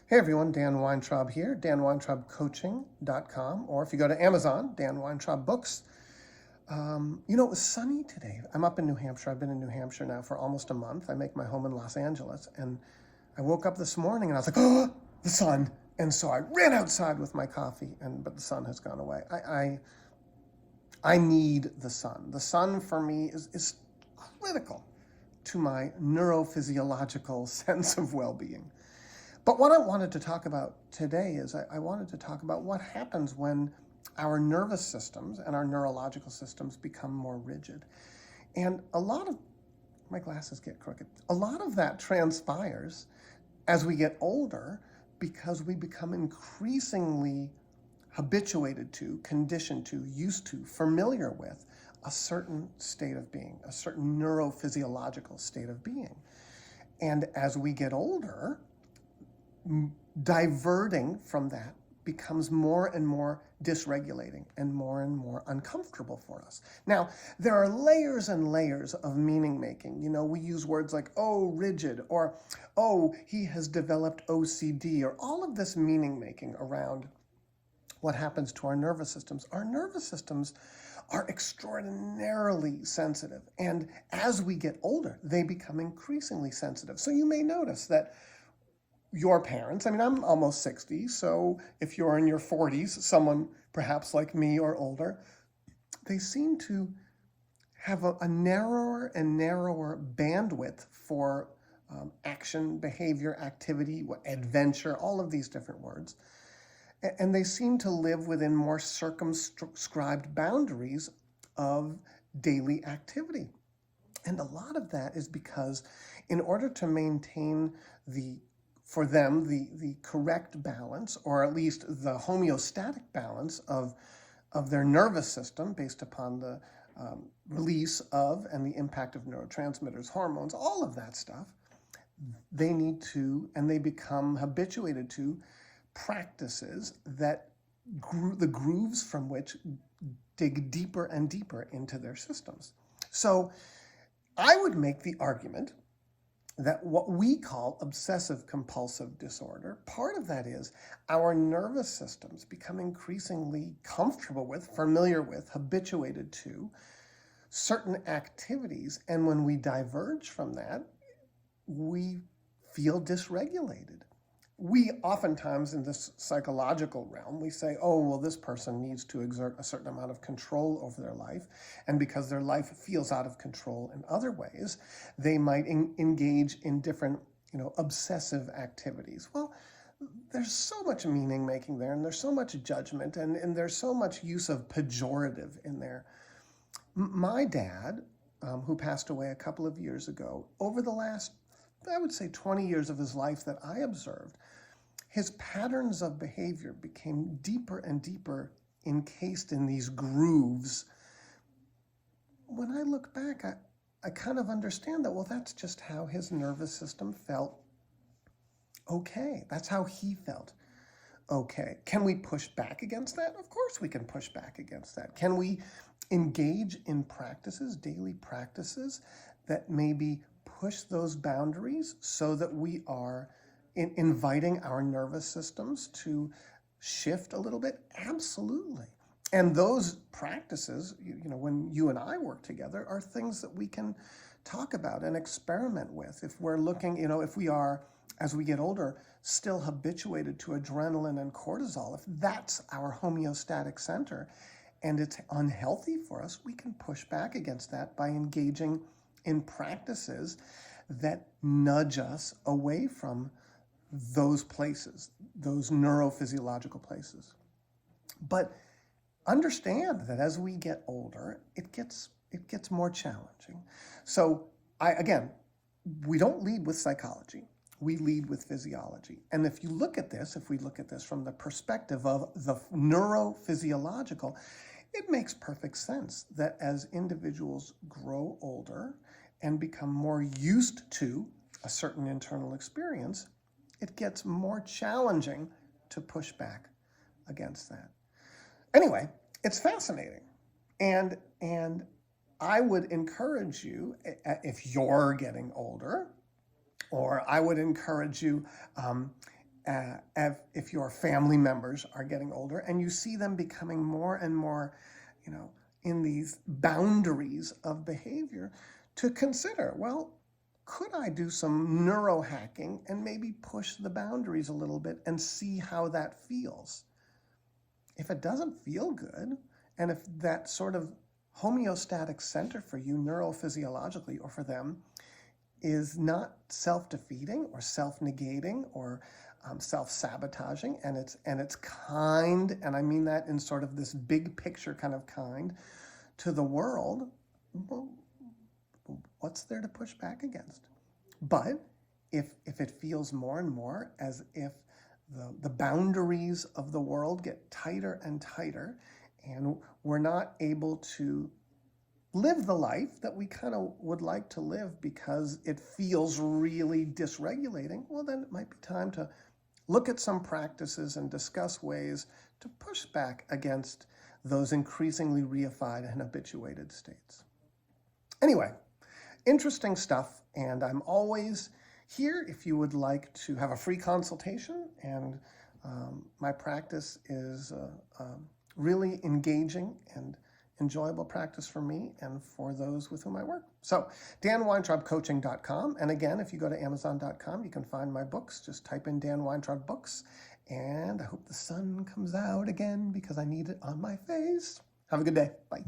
Hey everyone, Dan Weintraub here, danweintraubcoaching.com, or if you go to Amazon, Dan Weintraub Books. It was sunny today. I'm up in New Hampshire. I've been in New Hampshire now for almost a month. I make my home in Los Angeles, and I woke up this morning and I was like, oh, the sun. And so I ran outside with my coffee, but the sun has gone away. I need the sun. The sun for me is critical to my neurophysiological sense of well-being. But what I wanted to talk about today is I wanted to talk about what happens when our nervous systems and our neurological systems become more rigid. And my glasses get crooked. A lot of that transpires as we get older because we become increasingly habituated to, conditioned to, used to, familiar with a certain state of being, a certain neurophysiological state of being. And as we get older, diverting from that becomes more and more dysregulating and more uncomfortable for us. Now, there are layers and layers of meaning making. We use words like, oh, rigid, or, oh, he has developed OCD, or all of this meaning making around what happens to our nervous systems. Our nervous systems are extraordinarily sensitive. And as we get older, they become increasingly sensitive. So you may notice that your parents, I'm almost 60, so if you're in your 40s, someone perhaps like me or older, they seem to have a narrower and narrower bandwidth for action, behavior, activity, adventure, all of these different words. And they seem to live within more circumscribed boundaries of daily activity. And a lot of that is because in order to maintain for them, the correct balance, or at least the homeostatic balance of their nervous system based upon the release of and the impact of neurotransmitters, hormones, all of that stuff, they need to, and they become habituated to practices that the grooves from which dig deeper and deeper into their systems. So I would make the argument that what we call obsessive compulsive disorder, part of that is our nervous systems become increasingly comfortable with, familiar with, habituated to certain activities. And when we diverge from that, we feel dysregulated. We oftentimes in this psychological realm, we say, oh, well, this person needs to exert a certain amount of control over their life. And because their life feels out of control in other ways, they might engage in different, obsessive activities. Well, there's so much meaning making there, and there's so much judgment, and there's so much use of pejorative in there. My dad, who passed away a couple of years ago, over the last, I would say 20 years of his life that I observed, his patterns of behavior became deeper and deeper encased in these grooves. When I look back, I kind of understand that, well, that's just how his nervous system felt okay. That's how he felt okay. Can we push back against that? Of course we can push back against that. Can we engage in practices, daily practices, that maybe push those boundaries so that we are inviting our nervous systems to shift a little bit? Absolutely. And those practices, when you and I work together, are things that we can talk about and experiment with. If we're looking, if we are, as we get older, still habituated to adrenaline and cortisol, if that's our homeostatic center and it's unhealthy for us, we can push back against that by engaging in practices that nudge us away from those places, those neurophysiological places. But understand that as we get older, it gets more challenging. So we don't lead with psychology. We lead with physiology. And if we look at this from the perspective of the neurophysiological, it makes perfect sense that as individuals grow older and become more used to a certain internal experience, it gets more challenging to push back against that. Anyway, it's fascinating. And I would encourage you, if you're getting older, or I would encourage you if your family members are getting older and you see them becoming more and more, in these boundaries of behavior, to consider, well, could I do some neurohacking and maybe push the boundaries a little bit and see how that feels? If it doesn't feel good, and if that sort of homeostatic center for you neurophysiologically or for them is not self-defeating or self-negating or self-sabotaging, and it's kind, and I mean that in sort of this big picture kind of kind to the world, well, what's there to push back against? But if it feels more and more as if the boundaries of the world get tighter and tighter, and we're not able to live the life that we kind of would like to live because it feels really dysregulating, well, then it might be time to look at some practices and discuss ways to push back against those increasingly reified and habituated states. Anyway, interesting stuff, and I'm always here if you would like to have a free consultation, and my practice is really engaging and enjoyable practice for me and for those with whom I work. So, danweintraubcoaching.com, and again, if you go to amazon.com, you can find my books. Just type in Dan Weintraub books, and I hope the sun comes out again because I need it on my face. Have a good day. Bye.